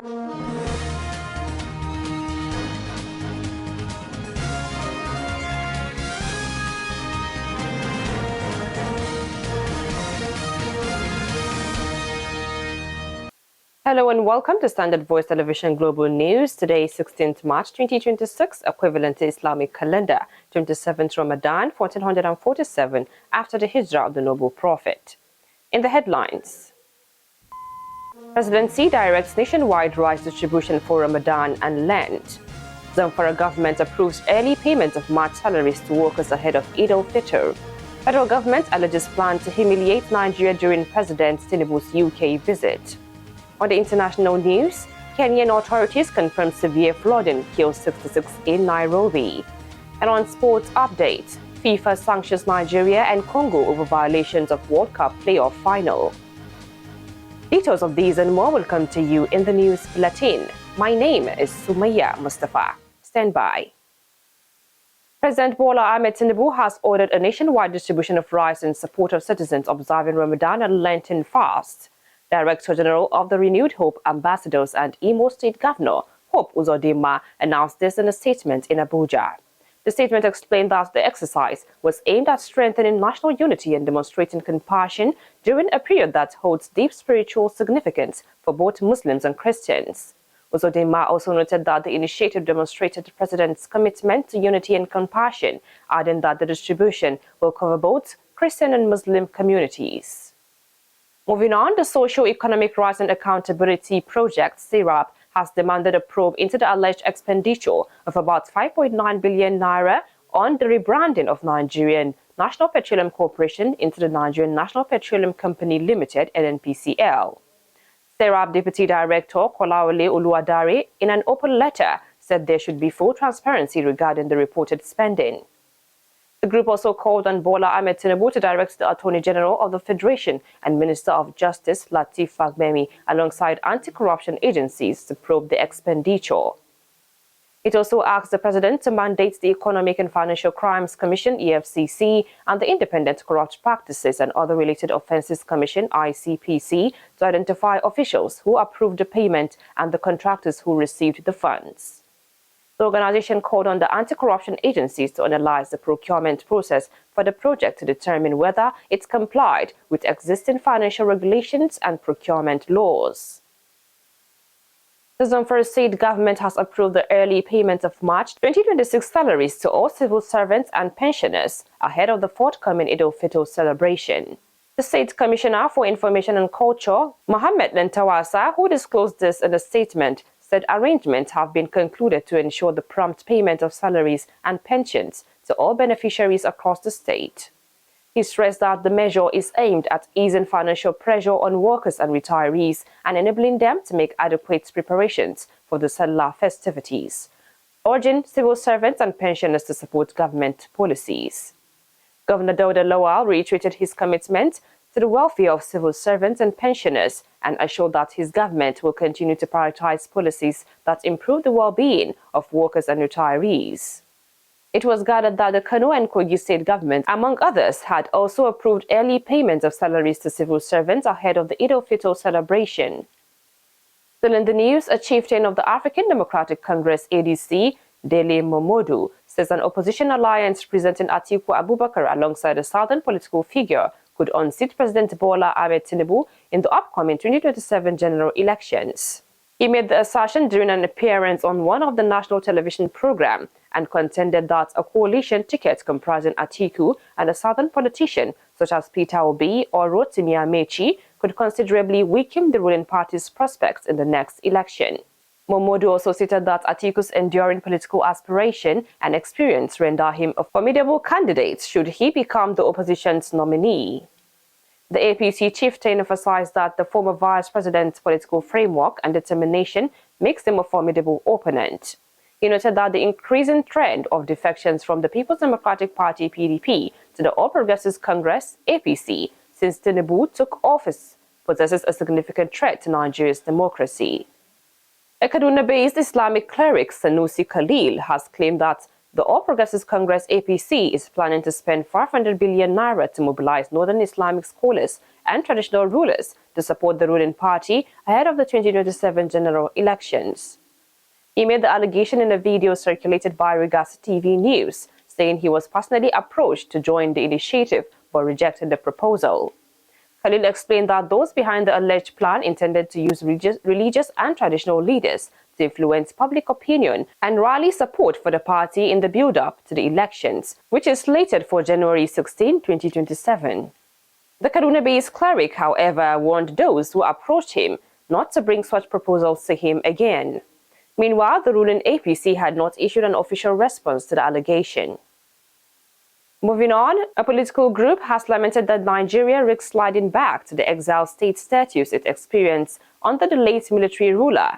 Hello and welcome to Standard Voice Television Global News. Today, 16th March 2026, equivalent to Islamic calendar, 27th Ramadan, 1447, after the Hijrah of the Noble Prophet. In the headlines, Presidency directs nationwide rice distribution for Ramadan and Lent. Zamfara government approves early payment of March salaries to workers ahead of Eid al-Fitr. Federal government alleges plan to humiliate Nigeria during President Tinubu's UK visit. On the international news, Kenyan authorities confirm severe flooding kills 66 in Nairobi. And on sports update, FIFA sanctions Nigeria and Congo over violations of World Cup playoff final. Details of these and more will come to you in the news bulletin. My name is Sumaya Mustafa. Stand by. President Bola Ahmed Tinubu has ordered a nationwide distribution of rice in support of citizens observing Ramadan and Lenten fast. Director General of the Renewed Hope Ambassadors and Imo State Governor Hope Uzodinma announced this in a statement in Abuja. The statement explained that the exercise was aimed at strengthening national unity and demonstrating compassion during a period that holds deep spiritual significance for both Muslims and Christians. Uzodinma also noted that the initiative demonstrated the President's commitment to unity and compassion, adding that the distribution will cover both Christian and Muslim communities. Moving on, the Socio-Economic Rights and Accountability Project, SERAP, has demanded a probe into the alleged expenditure of about 5.9 billion naira on the rebranding of Nigerian National Petroleum Corporation into the Nigerian National Petroleum Company Limited, NNPCL. SERAP Deputy Director Kolawole Oluwadare, in an open letter, said there should be full transparency regarding the reported spending. The group also called on Bola Ahmed Tinubu to direct the Attorney General of the Federation and Minister of Justice Lateef Fagbemi alongside anti-corruption agencies to probe the expenditure. It also asked the President to mandate the Economic and Financial Crimes Commission (EFCC) and the Independent Corrupt Practices and Other Related Offences Commission (ICPC) to identify officials who approved the payment and the contractors who received the funds. The organization called on the anti-corruption agencies to analyze the procurement process for the project to determine whether it's complied with existing financial regulations and procurement laws. The Zamfara State government has approved the early payment of March 2026 salaries to all civil servants and pensioners ahead of the forthcoming Eid al-Fitr celebration. The State Commissioner for Information and Culture, Mohammed Lentawasa, who disclosed this in a statement, said arrangements have been concluded to ensure the prompt payment of salaries and pensions to all beneficiaries across the state. He stressed that the measure is aimed at easing financial pressure on workers and retirees and enabling them to make adequate preparations for the Salah festivities, urging civil servants and pensioners to support government policies. Governor Dauda Lawal reiterated his commitment to the welfare of civil servants and pensioners and assured that his government will continue to prioritize policies that improve the well-being of workers and retirees. It was gathered that the Kano and Kogi state government, among others, had also approved early payment of salaries to civil servants ahead of the Eid al-Fitr celebration. Still in the news, a chieftain of the African Democratic Congress ADC, Dele Momodu, says an opposition alliance presenting Atiku Abubakar alongside a southern political figure could unseat President Bola Ahmed Tinubu in the upcoming 2027 general elections. He made the assertion during an appearance on one of the national television programs and contended that a coalition ticket comprising Atiku and a southern politician such as Peter Obi or Rotimi Amechi could considerably weaken the ruling party's prospects in the next election. Momodu also stated that Atiku's enduring political aspiration and experience render him a formidable candidate should he become the opposition's nominee. The APC chieftain emphasized that the former vice president's political framework and determination makes him a formidable opponent. He noted that the increasing trend of defections from the People's Democratic Party (PDP) to the All Progressives Congress (APC) since Tinubu took office possesses a significant threat to Nigeria's democracy. A Kaduna-based Islamic cleric, Sanusi Khalil, has claimed that the All Progressives Congress (APC) is planning to spend 500 billion naira to mobilize Northern Islamic scholars and traditional rulers to support the ruling party ahead of the 2027 general elections. He made the allegation in a video circulated by Svtv News, saying he was personally approached to join the initiative but rejected the proposal. Khalil explained that those behind the alleged plan intended to use religious and traditional leaders to influence public opinion and rally support for the party in the build-up to the elections, which is slated for January 16, 2027. The Kaduna-based cleric, however, warned those who approached him not to bring such proposals to him again. Meanwhile, the ruling APC had not issued an official response to the allegation. Moving on, a political group has lamented that Nigeria risks sliding back to the exiled state status it experienced under the late military ruler,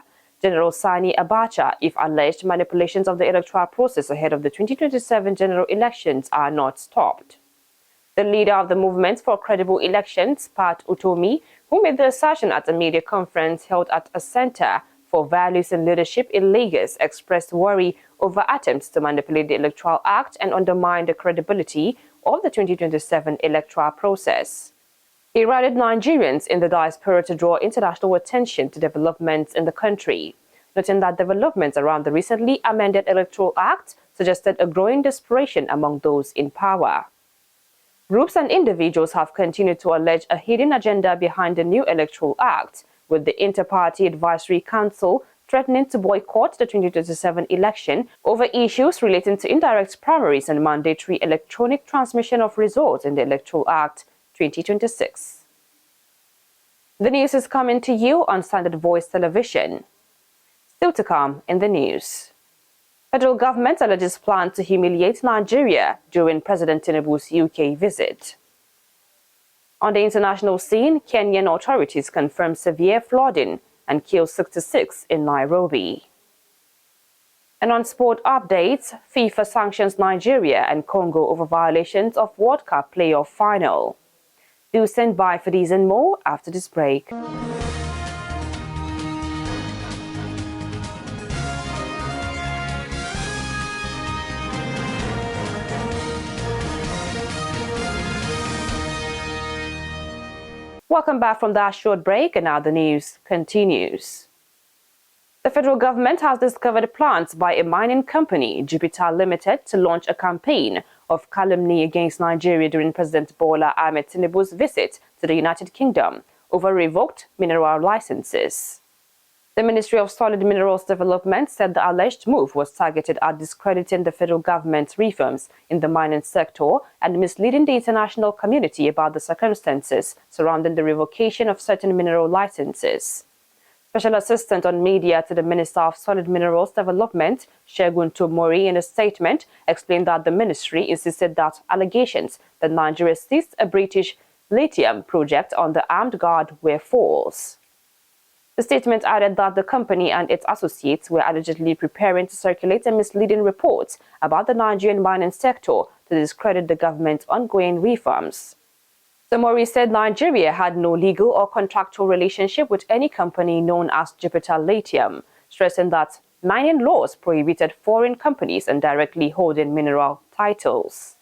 General Sani Abacha, if alleged manipulations of the electoral process ahead of the 2027 general elections are not stopped. The leader of the Movement for Credible Elections, Pat Utomi, who made the assertion at a media conference held at a center for Values and Leadership in Lagos, expressed worry over attempts to manipulate the Electoral Act and undermine the credibility of the 2027 electoral process. He rallied Nigerians in the diaspora to draw international attention to developments in the country, noting that developments around the recently amended Electoral Act suggested a growing desperation among those in power. Groups and individuals have continued to allege a hidden agenda behind the new Electoral Act, with the Inter-Party Advisory Council threatening to boycott the 2027 election over issues relating to indirect primaries and mandatory electronic transmission of results in the Electoral Act 2026. The news is coming to you on Standard Voice Television. Still to come in the news. Federal government alleges plan to humiliate Nigeria during President Tinubu's UK visit. On the international scene, Kenyan authorities confirm severe flooding and kill 66 in Nairobi. And on sport updates, FIFA sanctions Nigeria and Congo over violations of World Cup playoff final. Do stand by for these and more after this break. Welcome back from that short break, and now the news continues. The federal government has discovered plans by a mining company, Jupiter Limited, to launch a campaign of calumny against Nigeria during President Bola Ahmed Tinubu's visit to the United Kingdom over revoked mineral licenses. The Ministry of Solid Minerals Development said the alleged move was targeted at discrediting the federal government's reforms in the mining sector and misleading the international community about the circumstances surrounding the revocation of certain mineral licenses. Special Assistant on Media to the Minister of Solid Minerals Development, Segun Tomori, in a statement, explained that the ministry insisted that allegations that Nigeria seized a British lithium project on the armed guard were false. The statement added that the company and its associates were allegedly preparing to circulate a misleading report about the Nigerian mining sector to discredit the government's ongoing reforms. Tomori said Nigeria had no legal or contractual relationship with any company known as Jupiter Lithium, stressing that mining laws prohibited foreign companies indirectly holding mineral titles.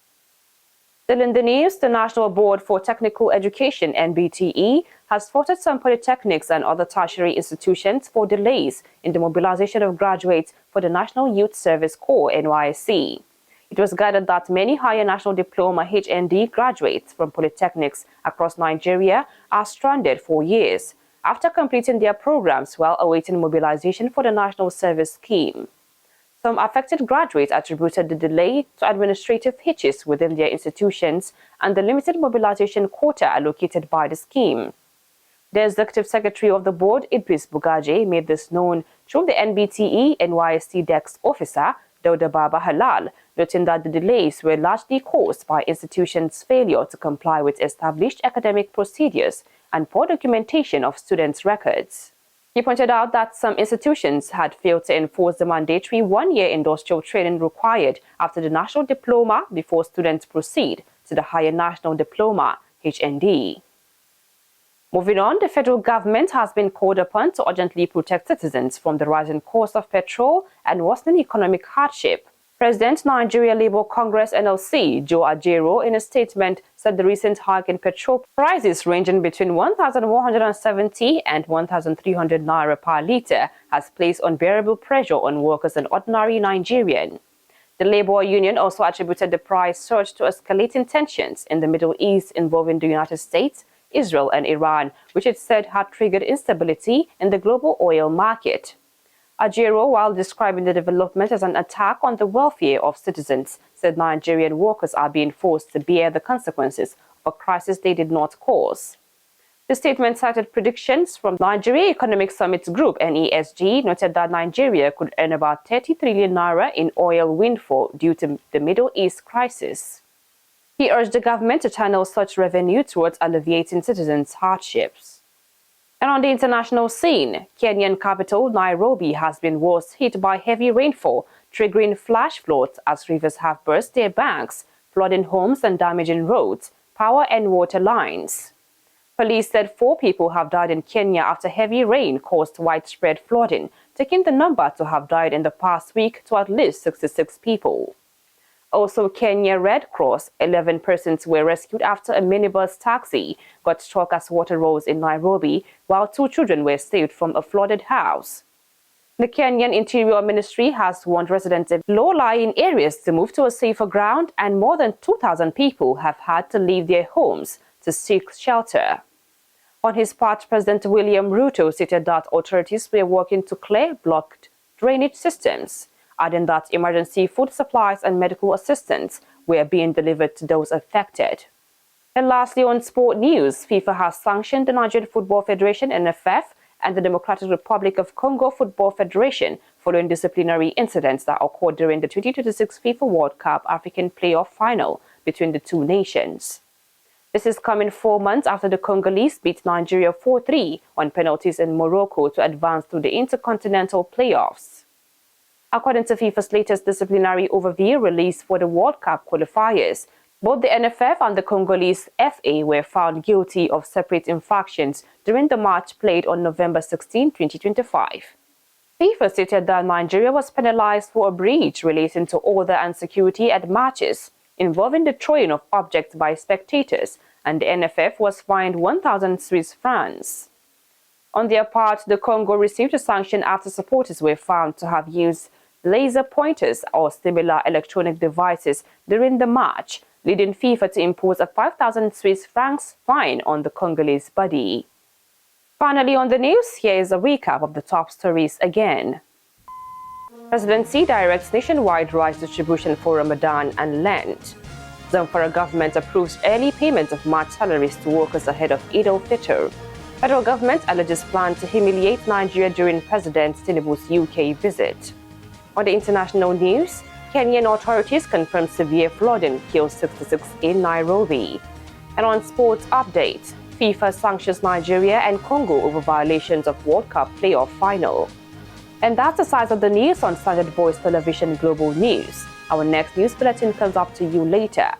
Still in the news, the National Board for Technical Education, NBTE, has faulted some polytechnics and other tertiary institutions for delays in the mobilization of graduates for the National Youth Service Corps, NYSC. It was gathered that many higher national diploma HND graduates from polytechnics across Nigeria are stranded for years after completing their programs while awaiting mobilization for the National Service Scheme. Some affected graduates attributed the delay to administrative hitches within their institutions and the limited mobilization quota allocated by the scheme. The Executive Secretary of the Board, Idris Bugaje, made this known through the NBTE NYSC Desk officer, Dauda Baba Halal, noting that the delays were largely caused by institutions' failure to comply with established academic procedures and poor documentation of students' records. He pointed out that some institutions had failed to enforce the mandatory one-year industrial training required after the national diploma before students proceed to the higher national diploma, HND. Moving on, the federal government has been called upon to urgently protect citizens from the rising cost of petrol and worsening economic hardship. President Nigeria Labour Congress NLC Joe Ajero in a statement said the recent hike in petrol prices ranging between 1,170 and 1,300 naira per litre has placed unbearable pressure on workers and ordinary Nigerians. The Labour Union also attributed the price surge to escalating tensions in the Middle East involving the United States, Israel and Iran, which it said had triggered instability in the global oil market. Ajero, while describing the development as an attack on the welfare of citizens, said Nigerian workers are being forced to bear the consequences of a crisis they did not cause. The statement cited predictions from Nigeria Economic Summit Group (NESG), noted that Nigeria could earn about 30 trillion naira in oil windfall due to the Middle East crisis. He urged the government to channel such revenue towards alleviating citizens' hardships. And on the international scene, Kenyan capital Nairobi has been worst hit by heavy rainfall, triggering flash floods as rivers have burst their banks, flooding homes and damaging roads, power and water lines. Police said 4 people have died in Kenya after heavy rain caused widespread flooding, taking the number to have died in the past week to at least 66 people. Also, Kenya Red Cross, 11 persons were rescued after a minibus taxi got struck as water rose in Nairobi, while 2 children were saved from a flooded house. The Kenyan Interior Ministry has warned residents of low-lying areas to move to a safer ground, and more than 2,000 people have had to leave their homes to seek shelter. On his part, President William Ruto stated that authorities were working to clear blocked drainage systems, adding that emergency food supplies and medical assistance were being delivered to those affected. And lastly, on sport news, FIFA has sanctioned the Nigerian Football Federation (NFF) and the Democratic Republic of Congo Football Federation following disciplinary incidents that occurred during the 2026 FIFA World Cup African Playoff Final between the two nations. This is coming 4 months after the Congolese beat Nigeria 4-3 on penalties in Morocco to advance to the Intercontinental Playoffs. According to FIFA's latest disciplinary overview released for the World Cup qualifiers, both the NFF and the Congolese FA were found guilty of separate infractions during the match played on November 16, 2025. FIFA stated that Nigeria was penalized for a breach relating to order and security at matches involving the throwing of objects by spectators, and the NFF was fined 1,000 Swiss francs. On their part, the Congo received a sanction after supporters were found to have used laser pointers or similar electronic devices during the match, leading FIFA to impose a 5,000 Swiss francs fine on the Congolese body. Finally on the news, here is a recap of the top stories again. Presidency directs nationwide rice distribution for Ramadan and Lent. Zamfara government approves early payment of March salaries to workers ahead of ELECTORAL. Federal government alleges plan to humiliate Nigeria during President Tinubu's UK visit. On the international news, Kenyan authorities confirm severe flooding kills 66 in Nairobi. And on sports update, FIFA sanctions Nigeria and Congo over violations of World Cup playoff final. And that's the size of the news on Standard Voice Television Global News. Our next news bulletin comes up to you later.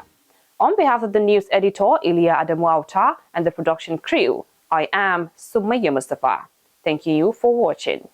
On behalf of the news editor, Ilya Adamuauta, and the production crew, I am Sumaya Mustafa. Thank you for watching.